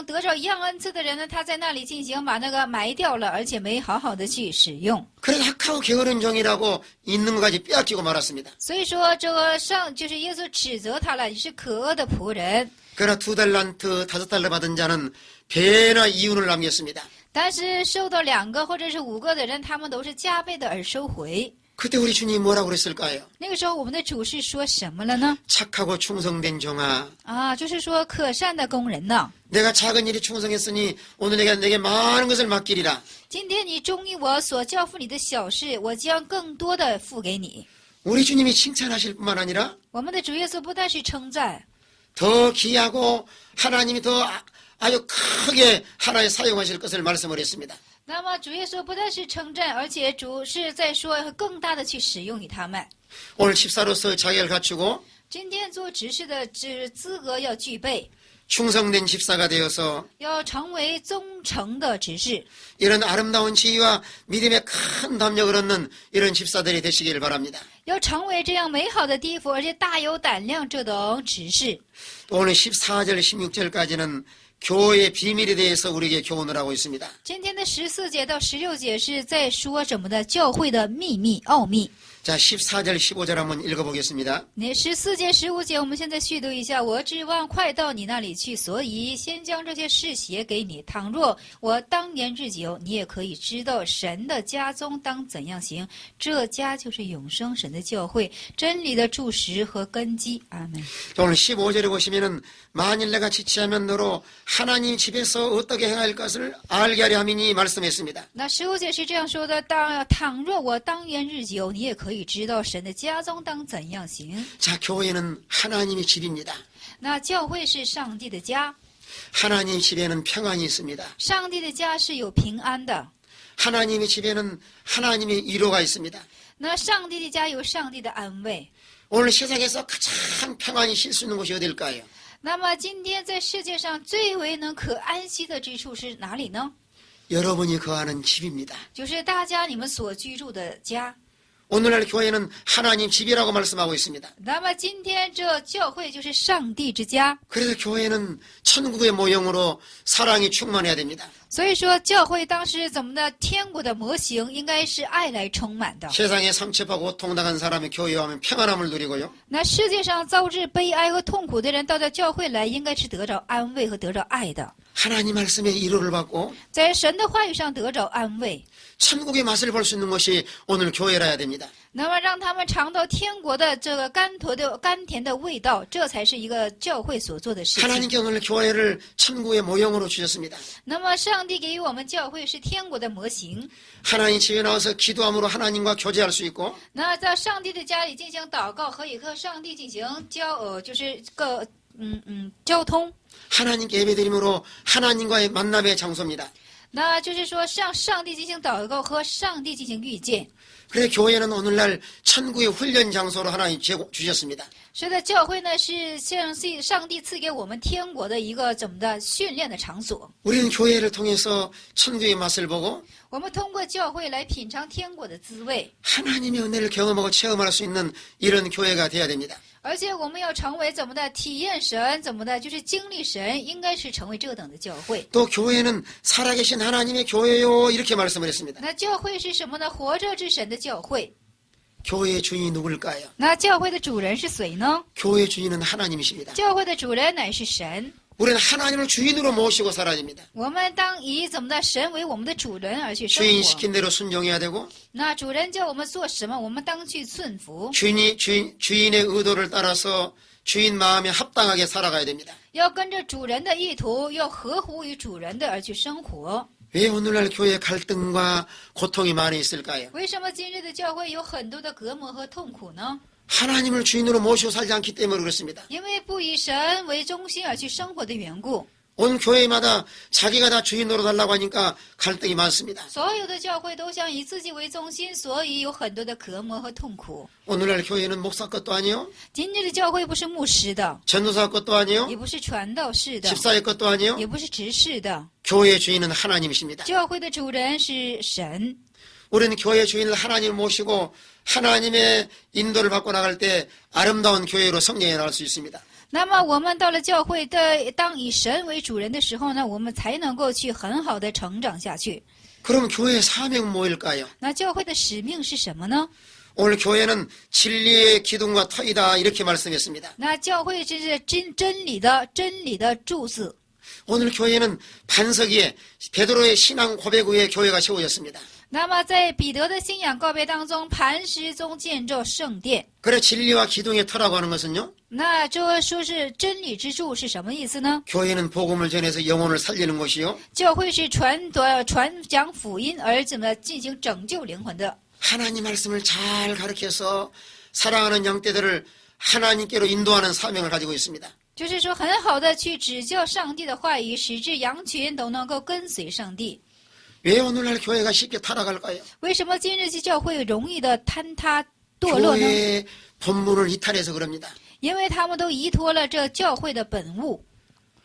得着一样恩赐的人呢，他在那里进行把那个埋掉了，而且没好好的去使用。 그래서 악하고 게으른 종이라고 있는 것까지 빼앗기고 말았습니다. 所以说，这个就是耶稣指责他了，你是可恶的仆人。 그러나 2달란트 5달러 받은 자는 배나 이윤을 남겼습니다. 但是收到2个或者是5个的人，他们都是加倍的而收回。 그때 우리 주님이 뭐라고 그랬을까요? 那个时候，我们的主是说什么了呢？ 착하고 충성된 종아, 啊，就是说可善的工人呢， 내가 작은 일에 충성했으니 오늘 내게 많은 것을 맡기리라. 今天你忠于我所交付你的小事，我将更多的付给你。 우리 주님이 칭찬하실 뿐만 아니라 我们的主耶稣不但是称赞， 더 귀하고 하나님이 더 아주 크게 하나에 사용하실 것을 말씀을 했습니다. 那么主耶稣不但是称赞，而且主是在说会更大的去使用于他们。 오늘 집사로서 자격을 갖추고 今天做执事的资格要具备， 충성된 집사가 되어서 要成为忠诚的执事。 이런 아름다운 지위와 믿음의 큰 담력을 얻는 이런 집사들이 되시기를 바랍니다. 要成为这样美好的地府，而且大有胆量这等执事。 오늘 14절 16절까지는 교회의 비밀에 대해서 우리에게 교훈을 하고 있습니다. 今天的14节到16节是在说什么的？教会的秘密、奥秘。 자, 14절 15절 한번 읽어보겠습니다. 那14节、15节，我们现在续读一下。我指望快到你那里去，所以先将这些事写给你。倘若我当年日久，你也可以知道神的家中当怎样行。这家就是永生神的教会，真理的柱石和根基。阿门。 오늘 15절에 보시면은 만일 내가 지체하면 너로 하나님 집에서 어떻게 행할 것을 알게 하려 함이니 말씀했습니다. 那15节是这样说的：倘若我当年日久，你也可以知道神的家中当怎样行。 자, 교회는 하나님의 집입니다. 那教会是上帝的家， 하나님 집에는 평안이 있습니다. 上帝的家是有平安的。 하나님의 집에는 하나님의 위로가 있습니다. 那上帝的家有上帝的安慰。 오늘 세상에서 가장 평안이 쉴 수 있는 곳이 어딜까요? 那么今天在世界上最为可安息的之处是哪里呢？ 여러분이 거하는 집입니다. 就是大家你们所居住的家。 오늘날 교회는 하나님 집이라고 말씀하고 있습니다. 那么今天这教会就是上帝之家， 그래서 교회는 천국의 모형으로 사랑이 충만해야 됩니다. 所以说教会当时怎么的？天国的模型应该是爱来充满的。 세상에 상처받고 고통당한 사람이 교회에 오면 평안함을 누리고요. 那世界上遭致悲哀和痛苦的人，到教会来，应该是得着安慰和得着爱的， 하나님 말씀의 위로를 받고 在神的话语上得着安慰。 천국의 맛을 볼 수 있는 것이 오늘 교회라야 됩니다. 那么让他们尝到天国的这个甘甜的味道，这才是一个教会所做的事情。 하나님께 오늘 교회를 천국의 모형으로 주셨습니다. 那么上帝给予我们教会是天国的模型。 하나님 집에 나와서 기도함으로 하나님과 교제할 수 있고 那在上帝的家里进行祷告，可以和上帝进行交通。 하나님께 예배드림으로 하나님과의 만남의 장소입니다. 那就是说，向上帝进行祷告，和上帝进行遇见。 그래서 교회는 오늘날 천국의 훈련 장소로 하나님 주셨습니다. 是的，教会呢是上帝赐给我们天国的一个怎么的训练的场所。 우리는 교회를 통해서 천국의 맛을 보고 我们通过教会来品尝天国的滋味， 하나님의 은혜를 경험하고 체험할 수 있는 이런 교회가 돼야 됩니다. 而且我们要成为怎么的体验神，怎么的就是经历神，应该是成为这等的教会。 또 교회는 살아계신 하나님의 교회요 이렇게 말씀을 했습니다. 那教会是什么呢？活着之神的教会。 교회의 주인이 누굴까요? 那教会的主人是谁呢？ 교회의 주인은 하나님이십니다. 教会的主人乃是神。 우리는 하나님을 주인으로 모시고 살아야 됩니다. 我们当以怎么的神为我们的主人而去生 주인 活。 시킨 대로 순종해야 되고 那主人叫我们做什么，我们当去顺服， 주인의 의도를 따라서 주인 마음에 합당하게 살아가야 됩니다. 要跟着主人的意图，要合乎于主人的而去生活。 왜 오늘날 교회에 갈등과 고통이 많이 있을까요? 为什么今日的教会有很多的隔膜和痛苦呢？ 하나님을 주인으로 모시고 살지 않기 때문에 그렇습니다. 因为不以神为中心而去生活的缘故。 온 교회마다 자기가 다 주인으로 달라고 하니까 갈등이 많습니다. 所有的教会都想以自己为中心，所以有很多的隔膜和痛苦。 오늘날 교회는 목사 것도 아니요, 今日的教会不是牧师的， 전도사 것도 아니요, 也不是传道士的， 집사의 것도 아니요. 也不是执事的。 교회의 주인은 하나님이십니다. 教会的主人是神。 우리는 교회 주인을 하나님을 모시고 하나님의 인도를 받고 나갈 때 아름다운 교회로 성령해 나갈 수 있습니다. 那么我们到了教会的，当以神为主人的时候呢，我们才能够去很好的成长下去。 그럼 교회의 사명은 뭐일까요? 那教会的使命是什么呢？ 오늘 교회는 진리의 기둥과 터이다 이렇게 말씀했습니다. 那教会这是真理的柱子。 오늘 교회는 반석 위에 베드로의 신앙 고백 위에 교회가 세워졌습니다. 那么在彼得的信仰告别当中，磐石中建造圣殿。 그래 진리와 기둥의 터라고 하는 것은요. 那这说是真理之柱是什么意思呢？ 교회는 복음을 전해서 영혼을 살리는 곳이요. 教会是传讲福音而怎么进行拯救灵魂的。 하나님 말씀을 잘 가르쳐서 사랑하는 양떼들을 하나님께로 인도하는 사명을 가지고 있습니다. 就是说，很好的去指教上帝的话语，使之羊群都能够跟随上帝。 왜 오늘날 교회가 쉽게 타락할까요? 为什么今日教会容易的坍塌堕落呢？ 교회의 본문을 이탈해서 그럽니다. 因为他们都依托了这教会的本物。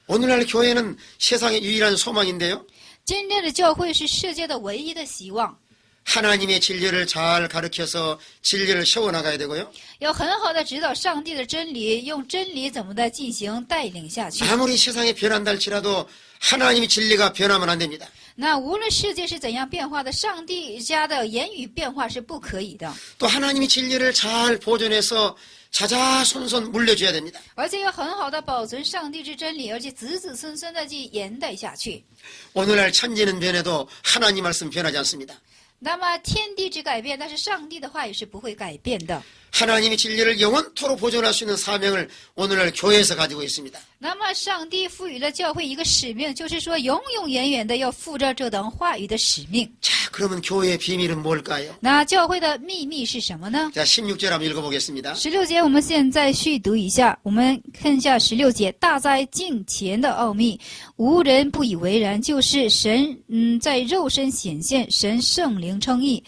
오늘날 교회는 세상의 유일한 소망인데요. 今日的教会是世界的唯一的希望， 하나님의 진리를 잘 가르쳐서 진리를 세워나가야 되고요. 要很好的指导上帝的真理，用真理怎么的进行带领下去。 아무리 세상이 변한다 할지라도 하나님의 진리가 변하면 안 됩니다. 那无论世界是怎样变化的，上帝家的言语变化是不可以的， 또 하나님의 진리를 잘 보존해서 자자손손 물려줘야 됩니다. 而且要很好的保存上帝之真理，而且子子孙孙的去延带下去。 오늘날 천지는 변해도 하나님 말씀 변하지 않습니다. 那么天地之改变，但是上帝的话语是不会改变的。 하나님의 진리를 영원토록 보존할 수 있는 사명을 오늘날 교회에서 가지고 있습니다. 那么上帝赋予了教会一个使命，就是说永永远远的要负着这等话语的使命。 자, 그러면 교회의 비밀은 뭘까요? 那教会的秘密是什么呢？ 자, 16절 한번 읽어보겠습니다. 16节，我们现在续读一下。我们看一下16节，大哉敬虔的奥秘，无人不以为然，就是神在肉身显现，神圣灵称义，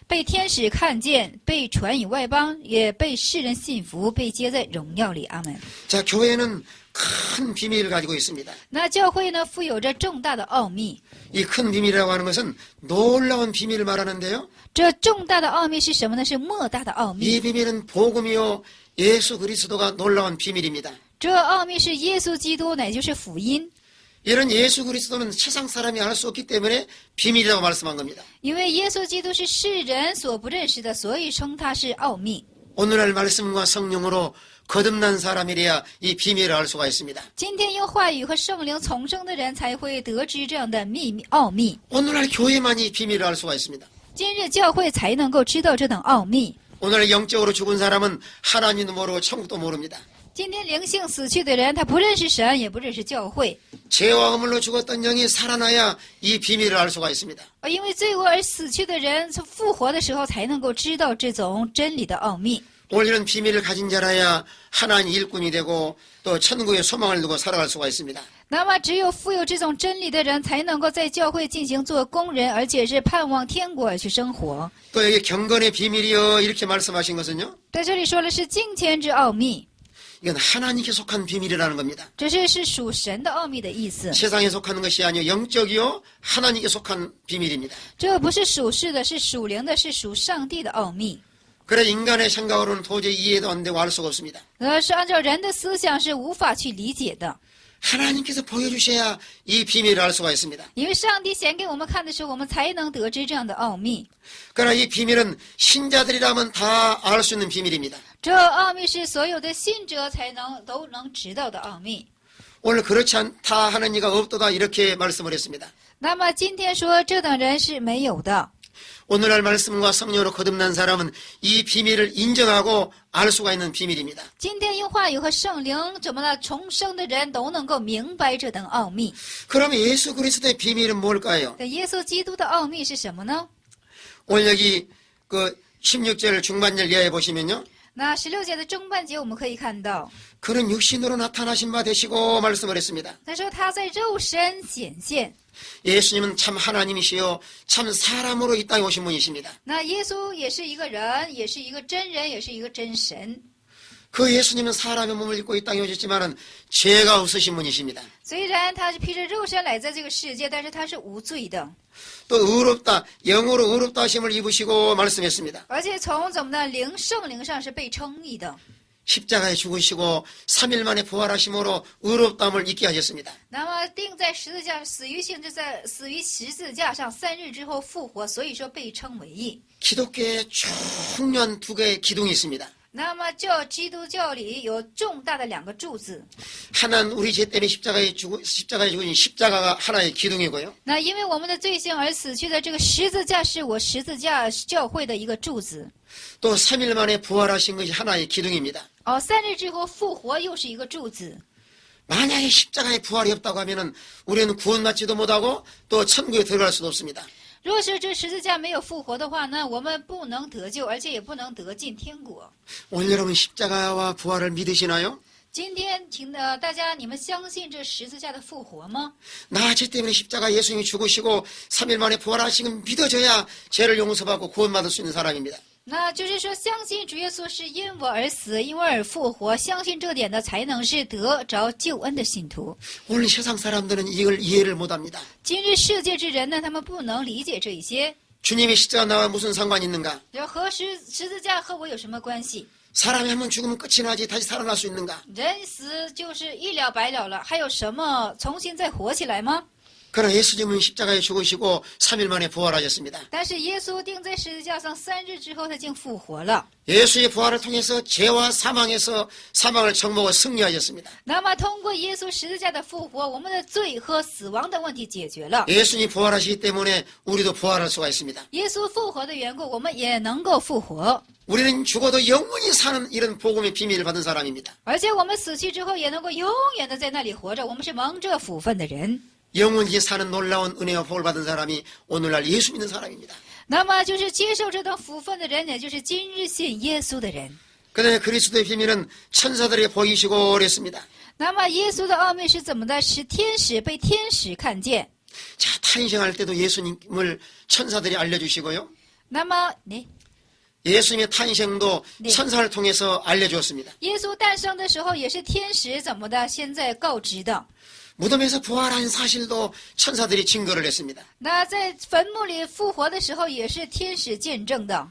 被天使看见，被传以外邦，也被世人信服，被接在荣耀里。阿门。 자, 교회는 큰 비밀을 가지고 있습니다. 那教会呢，富有着重大的奥秘。 이 큰 비밀이라고 하는 것은 놀라운 비밀을 말하는데요. 这重大的奥秘是什么呢？是莫大的奥秘。 이 비밀은 복음이요 예수 그리스도가 놀라운 비밀입니다. 这奥秘是耶稣基督，乃就是福音。 이런 예수 그리스도는 세상 사람이 알 수 없기 때문에 비밀이라고 말씀한 겁니다. 因为耶稣基督是世人所不认识的，所以称他是奥秘。 오늘날 말씀과 성령으로 거듭난 사람이래야 이 비밀을 알 수가 있습니다. 今天用话语和圣灵重生的人才会得知这样的秘密奥秘。 오늘날 교회만이 비밀을 알 수가 있습니다. 今日教会才能够知道这等奥秘。 오늘 영적으로 죽은 사람은 하나님도 모르고 천국도 모릅니다. 今天灵性死去的人，他不认识神，也不认识教会。 죄와 허물로 죽었던 영이 살아나야 이 비밀을 알 수가 있습니다. 因为罪恶而死去的人，复活的时候才能够知道这种真理的奥秘。 오늘 이런 비밀을 가진 자라야 하나님 일꾼이 되고 또 천국의 소망을 두고 살아갈 수가 있습니다. 那么，只有富有这种真理的人，才能够在教会进行做工人，而且是盼望天国而去生活。 또 여기 경건의 비밀이요 이렇게 말씀하신 것은요. 在这里说的是敬虔之奥秘， 이건 하나님께 속한 비밀이라는 겁니다. 这是属神的奥秘的意思。 세상에 속하는 것이 아니요 영적이요 하나님께 속한 비밀입니다. 这不是属世的，是属灵的，是属上帝的奥秘。 그래 인간의 생각으로는 도저히 이해도 안 되고 알 수가 없습니다. 是按照人的思想是无法去理解的， 하나님께서 보여주셔야 이 비밀을 알 수가 있습니다. 因为上帝显给我们看的时候，我们才能得知这样的奥秘。 그러나 이 비밀은 신자들이라면 다 알 수 있는 비밀입니다. 这奥秘是所有的信者都能知道的奥秘。 오늘 그렇지 않다 하는 이가 없도다 이렇게 말씀을 했습니다. 那么今天说这等人是没有的。 오늘날 말씀과 성령으로 거듭난 사람은 이 비밀을 인정하고 알 수가 있는 비밀입니다. 今天用话语和圣灵怎么了重生的人都能够明白这等奥秘。 그러면 예수 그리스도의 비밀은 뭘까요? 那耶稣基督的奥秘是什么呢？ 오늘 여기 그 16절 중반절 이하에 보시면요. 那16节的中半节我们可以看到， 그는 육신으로 나타나신 바 되시고 말씀을 했습니다. 他说他在肉身显现。 예수님은 참 하나님이시요 참 사람으로 이 땅에 오신 분이십니다. 那耶稣也是一个人，也是一个真人，也是一个真神。 그 예수님은 사람의 몸을 입고 이 땅에 오셨지만은 죄가 없으신 분이십니다. 虽然他是披着肉身来在这个世界，但是他是无罪的， 또 의롭다 영으로 의롭다 하심을 입으시고 말씀했습니다. 而且从怎么的圣灵上是被称义的。 십자가에 죽으시고 3일 만에 부활하심으로 의롭다함을 잊게 하셨습니다. 那么钉在十字架，死于十字架上，3日之后复活，所以说被称为义。 기독교에 중요한 두 개의 기둥이 있습니다. 那么基督教里有重大的2个柱子。 하나는 우리 죄 때문에 십자가에 죽으신 십자가가 하나의 기둥이고요. 那因为我们的罪行而死去的这个十字架，是我十字架教会的一个柱子。 또 3일 만에 부활하신 것이 하나의 기둥입니다. 3日之后复活又是一个柱子。 만약에 십자가에 부활이 없다고 하면은 우리는 구원받지도 못하고 또 천국에 들어갈 수도 없습니다. 若是这十字架没有复活的话，那我们不能得救，而且也不能得进天国。 오늘 여러분 십자가와 부활을 믿으시나요? 今天，大家，你们相信这十字架的复活吗？ 나 죄 때문에 십자가 예수님이 죽으시고 3일 만에 부활하신 건 믿어져야 죄를 용서받고 구원받을 수 있는 사람입니다. 那就是说，相信主耶稣是因我而死，因我而复活，相信这点的才能是得着救恩的信徒。 오늘 세상 사람들은 이걸 이해를 못합니다. 今日世界之人呢，他们不能理解这一些。 주님이 십자가 나와 무슨 상관이 있는가? 和十字架和我有什么关系？ 사람이 한 번 죽으면 끝이 나지 다시 살아날 수 있는가? 人死就是一了百了了，还有什么重新再活起来吗？ 그러나 예수님은 십자가에 죽으시고 3일 만에 부활하셨습니다. 但是耶稣钉在十字架上3日之后，他竟复活了。 예수의 부활을 통해서 죄와 사망에서 사망을 정복하고 승리하셨습니다. 那么，通过耶稣十字架的复活，我们的罪和死亡的问题解决了。 예수님이 부활하시기 때문에 우리도 부활할 수가 있습니다. 耶稣复活的缘故，我们也能够复活。 우리는 죽어도 영원히 사는 이런 복음의 비밀을 받은 사람입니다. 而且我们死去之后，也能够永远的在那里活着。我们是蒙这福分的人。 영원히 사는 놀라운 은혜와 복을 받은 사람이 오늘날 예수 믿는 사람입니다. 那么，就是接受这等福分的人，也就是今日信耶稣的人。 그다음에 그리스도의 비밀은 천사들에게 보이시고 그랬습니다. 那么，耶稣的奥秘是怎么的？是天使被天使看见。 자, 탄생할 때도 예수님을 천사들이 알려주시고요. 那么，네. 예수님의 탄생도 네. 천사를 통해서 알려주었습니다. 耶稣诞生的时候，也是天使怎么的？现在告知的。 무덤에서 부활한 사실도 천사들이 증거를 했습니다. 那在坟墓里复活的时候，也是天使见证的。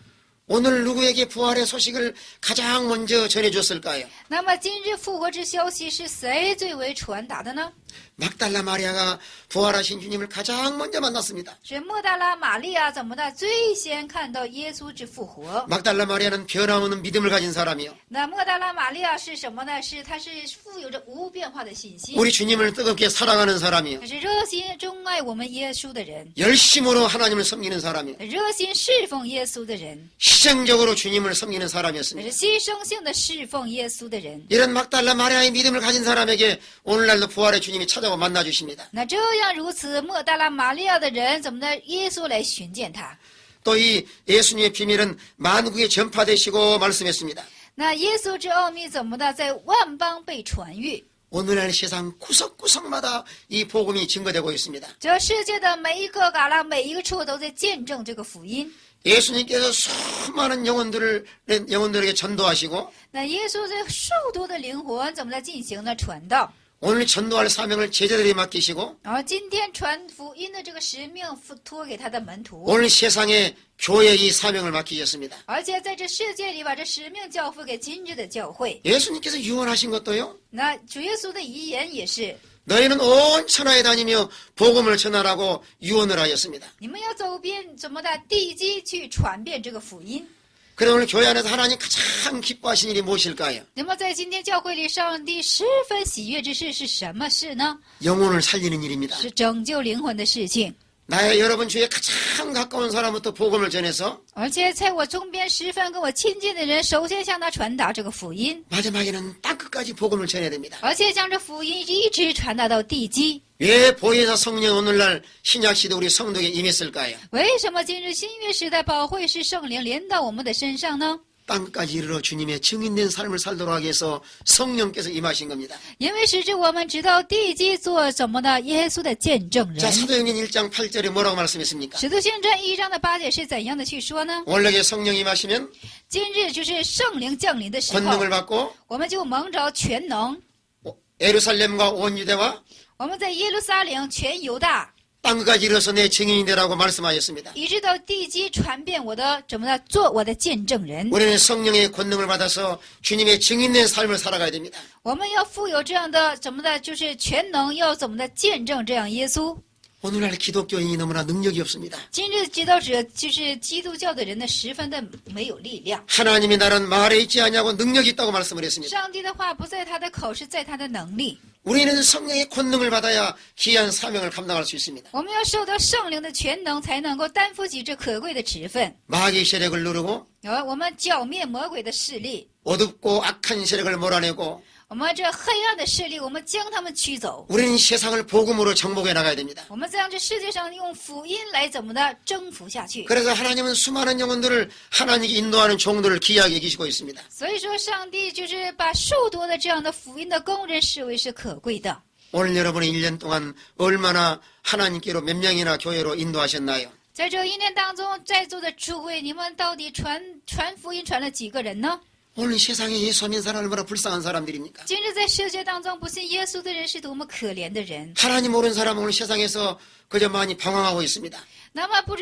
오늘 누구에게 부활의 소식을 가장 먼저 전해줬을까요? 那么今日复活之消息是谁最为传达的呢？ 막달라 마리아가 부활하신 주님을 가장 먼저 만났습니다. 是莫大拉玛利亚怎么的？最先看到耶稣之复活。 막달라 마리아는 변함없는 믿음을 가진 사람이요. 那莫大拉玛利亚是什么呢？她是富有着无变化的信心， 우리 주님을 뜨겁게 사랑하는 사람이요. 她是热心钟爱我们耶稣的人， 열심으로 하나님을 섬기는 사람이요. 热心侍奉耶稣的人， 희생적으로 주님을 섬기는 她 사람이었습니다. 是牺牲性的侍奉耶稣的人。 이런 막달라 마리아의 믿음을 가진 사람에게 오늘날도 부활의 주님이 찾아와 만나주십니다. 那这样如此，莫大拉玛利亚的人怎么的？耶稣来寻见他。 또 이 예수님의 비밀은 만국에 전파되시고 말씀했습니다. 那耶稣之奥秘怎么的在万邦被传誉？ 오늘날 세상 구석구석마다 이 복음이 증거되고 있습니다. 这世界的每一个旮旯、每一个处都在见证这个福音。 예수님께서 수많은 영혼들에게 전도하시고 那耶稣在数多的灵魂怎么在进行呢传道？ 오늘 전도할 사명을 제자들이 맡기시고 而今天传福音的这个使命托给他的门徒， 오늘 세상에 교회에 이 사명을 맡기셨습니다. 而且在这世界里把这使命交付给今日的教会。 예수님께서 유언하신 것도요. 那主耶稣的遗言也是， 너희는 온 천하에 다니며 복음을 전하라고 유언을 하였습니다. 你们要走遍怎么的地基去传遍这个福音。 그래 오늘 교회 안에서 하나님 가장 기뻐하신 일이 무엇일까요? 那么在今天教会里，上帝十分喜悦之事是什么事呢？ 영혼을 살리는 일입니다. 是拯救灵魂的事情。 나의 여러분 주위에 가장 가까운 사람부터 복음을 전해서 而且在我周边十分跟我亲近的人，首先向他传达这个福音， 마지막에는 땅끝까지 복음을 전해야 됩니다. 而且将这福音一直传达到地基。 왜 보혜사 성령 오늘날 신약시대 우리 성도에게 임했을까요? 为什么今日新约时代保惠师圣灵临到我们的身上呢？ 땅까지 이르러 주님의 증인된 삶을 살도록 하기 위해서 성령께서 임하신 겁니다. 因为使之我们知道地基做什么的耶稣的见证人。 자, 사도행전 1장 8절에 뭐라고 말씀했습니까? 使徒行传1章的8节是怎样的去说呢？ 원래에 성령이 임하시면 今日就是圣灵降临的时候， 권능을 받고 我们就蒙着全能。 예루살렘과 온 유대와 我们在耶路撒冷全犹大， 땅까지 이르러서 내 증인이 되라고 말씀하셨습니다. 一直到地基传遍我的怎么的做我的见证人。 우리는 성령의 권능을 받아서 주님의 증인된 삶을 살아가야 됩니다. 我们要富有这样的怎么的，就是全能，要怎么的见证这样耶稣。 오늘날 기독교인이 너무나 능력이 없습니다. 今日指导者就是基督教的人呢，十分的没有力量。 하나님의 나라는 말에 있지 않냐고 능력이 있다고 말씀을 했습니다. 上帝的话不在他的口，是在他的能力。 우리는 성령의 권능을 받아야 귀한 사명을 감당할 수 있습니다. 我们要受到圣灵的全能，才能够担负起这可贵的职分。 마귀의 세력을 누르고 我们剿灭魔鬼的势力， 어둡고 악한 세력을 몰아내고 我们这黑暗的势力，我们将他们驱走。 우리는 세상을 복음으로 정복해 나가야 됩니다. 我们在这世界上用福音来怎么的征服下去。 그래서 하나님은 수많은 영혼들을 하나님께 인도하는 종들을 귀하게 여기시고 있습니다. 所以说，上帝就是把数多的这样的福音的工人视为是可贵的。 오늘 여러분의 1년 동안 얼마나 하나님께로 몇 명이나 교회로 인도하셨나요? 在这一年当中，在座的诸位，你们到底传福音传了几个人呢？ 오늘 세상에 예수 안 믿는 사람 얼마나 불쌍한 사람들입니까? 今日在世界当中，不信耶稣的人是多么可怜的人。 하나님 모르는 사람은 오늘 세상에서 그저 많이 방황하고 있습니다. 那么不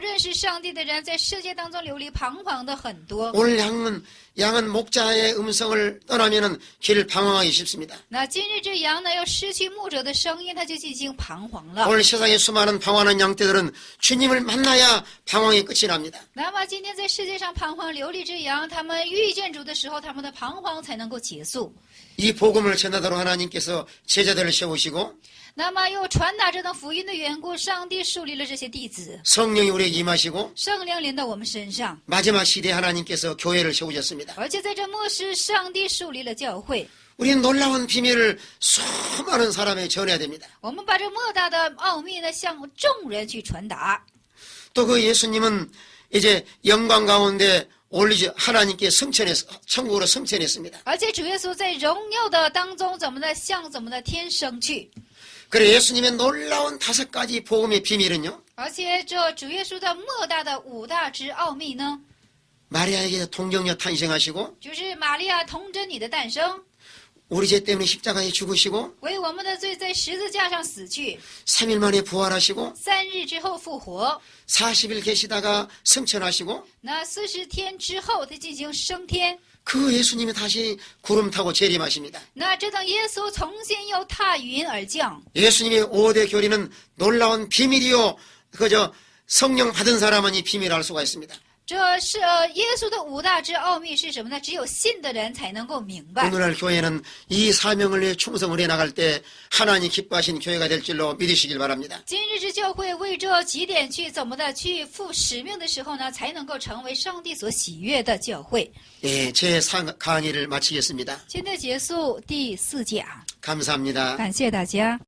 认识上帝的人，在世界当中流离彷徨的很多。 오늘 양은 목자의 음성을 떠나면은 길을 방황하기 쉽습니다. 那今日这羊呢，要失去牧者的声音，它就进行彷徨了。 오늘 세상에 수많은 방황하는 양떼들은 주님을 만나야 방황이 끝이 납니다. 那么今天在世界上彷徨流离之羊，他们遇见主的时候，他们的彷徨才能够结束。 이 복음을 전하도록 하나님께서 제자들을 세우시고 那么又传达这等福音的缘故，上帝树立了这些弟子， 성령이 우리에게 임하시고 圣灵临到我们身上， 마지막 시대에 하나님께서 교회를 세우셨습니다. 而且在这末世，上帝树立了教会。 우리는 놀라운 비밀을 수많은 사람에 전해야 됩니다. 我们把这莫大的奥秘呢，向众人去传达。 또 그 예수님은 이제 영광 가운데 올리지 하나님께 천국으로 승천했습니다. 而且主耶稣在荣耀的当中，怎么的向怎么的天升去。 그래 예수님의 놀라운 5가지 복음의 비밀은요. 而且这主耶稣的莫大的5大之奥秘呢， 마리아에게 동정녀 탄생하시고 就是玛利亚童贞女的诞生， 우리 죄 때문에 십자가에 죽으시고 为我们的罪在十字架上死去， 3일 만에 부활하시고 3日之后复活。 40일 계시다가 승천하시고 那40天之后，他进行升天。 그 예수님이 다시 구름 타고 재림하십니다. 那这等耶稣重新又踏云而降。 예수님의 5대 교리는 놀라운 비밀이요. 그저 성령 받은 사람은 이 비밀을 알 수가 있습니다. 这是耶稣的5大之奥秘是什么呢？只有信的人才能够明白。 오늘날 교회는 이 사명을 위해 충성을 해나갈 때 하나님 기뻐하신 교회가 될 줄로 믿으시길 바랍니다. 今日之教会为这几点去怎么的去负使命的时候呢，才能够成为上帝所喜悦的教会。 예, 제 강의를 마치겠습니다. 现在结束第4讲， 감사합니다. 感谢大家。